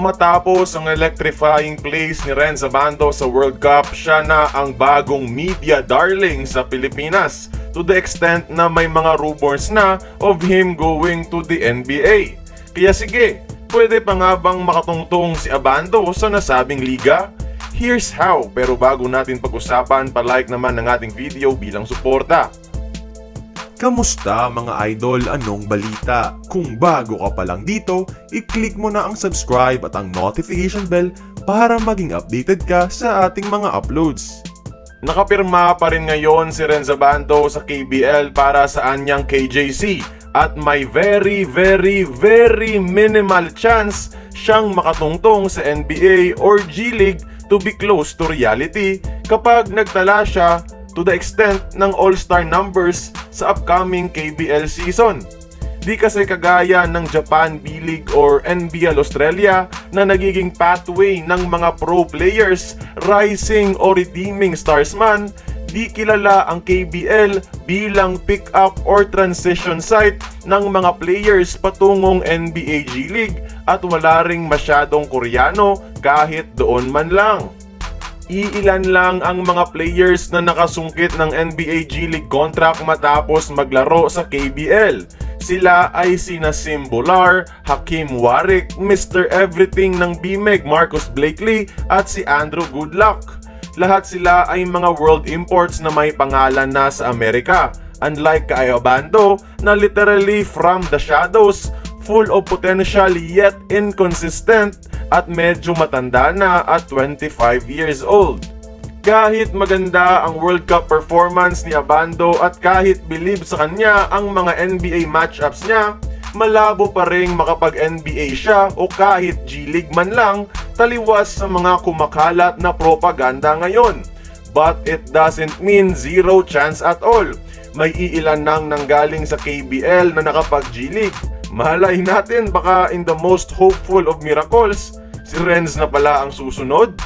Matapos ang electrifying plays ni Renz Abando sa World Cup, siya na ang bagong media darling sa Pilipinas, to the extent na may mga rumors na of him going to the NBA. Kaya sige, pwede pa nga bang makatungtong si Abando sa nasabing liga? Here's how, pero bago natin pag-usapan, palike naman ng ating video bilang suporta. Kamusta mga idol? Anong balita? Kung bago ka pa lang dito, i-click mo na ang subscribe at ang notification bell para maging updated ka sa ating mga uploads. Nakapirma pa rin ngayon si Renz Abando sa KBL para sa anyang KJC at may very minimal chance siyang makatungtong sa NBA or G League to be close to reality kapag nagtala siya to the extent ng all-star numbers sa upcoming KBL season. Di kasi kagaya ng Japan B-League or NBL Australia na nagiging pathway ng mga pro players, rising o redeeming stars man, di kilala ang KBL bilang pick-up or transition site ng mga players patungong NBA G League at wala ring masyadong Koreano kahit doon man lang. Iilan lang ang mga players na nakasungkit ng NBA G League contract matapos maglaro sa KBL. Sila ay sina Sim Bolar, Hakeem Warrick, Mr. Everything ng BMEG Marcus Blakely at si Andrew Goodluck. Lahat sila ay mga world imports na may pangalan na sa Amerika. Unlike kay Abando na literally from the shadows, full of potential yet inconsistent at medyo matanda na at 25 years old. Kahit maganda ang World Cup performance ni Abando at kahit believe sa kanya ang mga NBA matchups niya, malabo pa rin makapag-NBA siya o kahit G-League man lang, taliwas sa mga kumakalat na propaganda ngayon. But it doesn't mean zero chance at all. May iilan nang nanggaling sa KBL na nakapag-G-League. Malay natin baka in the most hopeful of miracles, si Renz na pala ang susunod.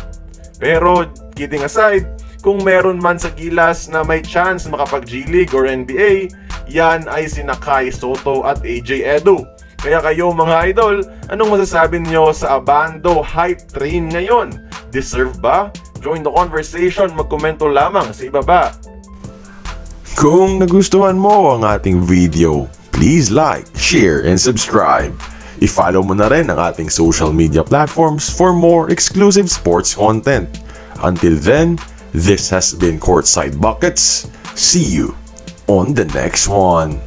Pero kidding aside, kung meron man sa gilas na may chance makapag G-League or NBA, yan ay sina Kai Soto at AJ Edu. Kaya kayo mga idol, anong masasabi niyo sa Abando hype train ngayon? Deserve ba? Join the conversation, magkomento lamang sa ibaba. Kung nagustuhan mo ang ating video, please like, share, and subscribe. I-follow mo na rin ang ating social media platforms for more exclusive sports content. Until then, this has been Courtside Buckets. See you on the next one.